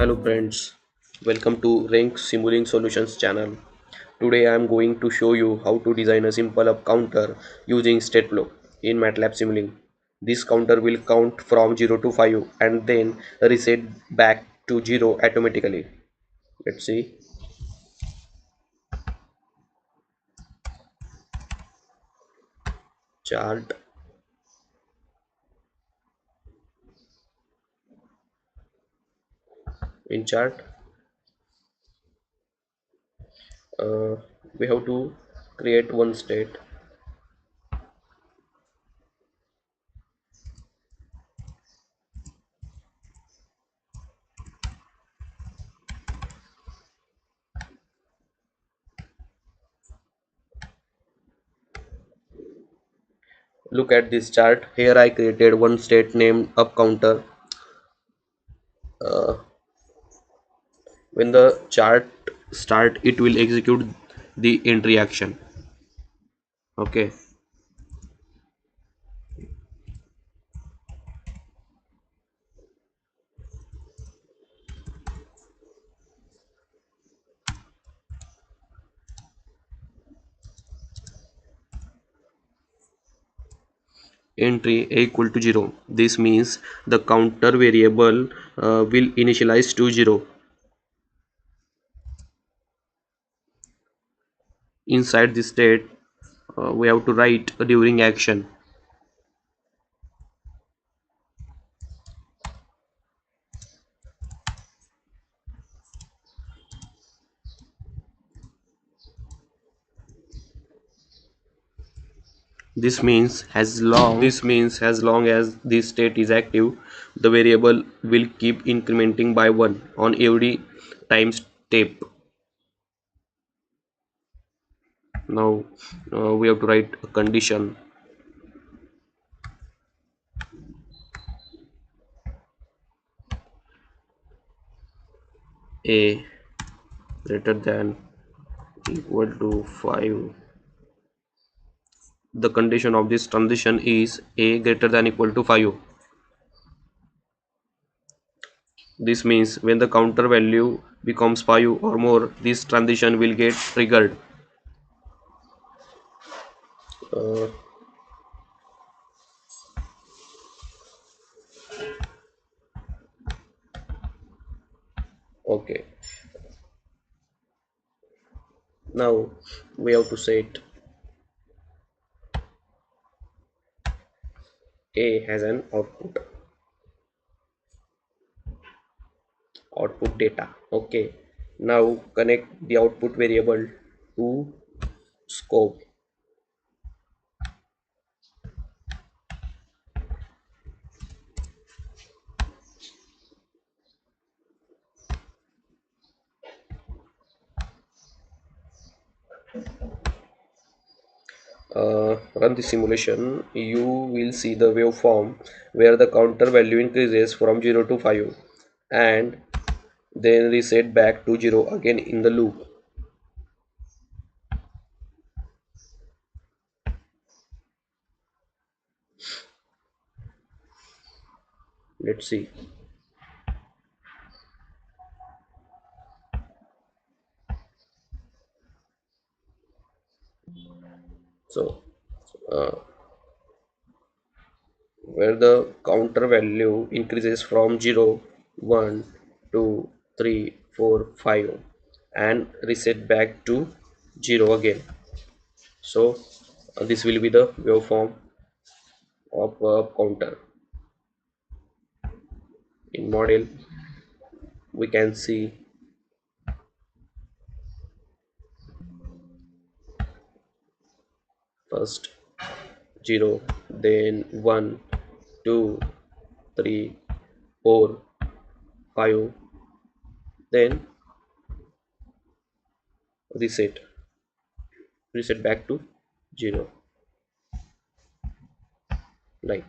Hello friends, welcome to Renk Simulink Solutions channel. Today I am going to show you how to design a simple up counter using Stateflow in MATLAB Simulink. This counter will count from 0 to 5 and then reset back to 0 automatically. Let's see. Chart. In chart, uh, we have to create one state. Look at this chart. Here I created one state named up counter. Uh, when the chart start, it will execute the entry action. Okay, entry a equal to 0. This means the counter variable will initialize to 0. Inside this state, we have to write during action. This means as long as this state is active, the variable will keep incrementing by 1 on every time step. Now we have to write a condition a greater than equal to 5. The condition of this transition is a greater than equal to 5. This means when the counter value becomes 5 or more, this transition will get triggered. Uh, okay, now we have to set a has an output data. Okay, now connect the output variable to scope. Run the simulation. You will see the waveform where the counter value increases from 0 to 5 and then reset back to 0 again in the loop. Let's see. So uh, where the counter value increases from 0, 1, 2, 3, 4, 5 and reset back to 0 again. So this will be the waveform of a counter. In model we can see first 0, then 1, 2, 3, 4, 5, then reset back to 0, like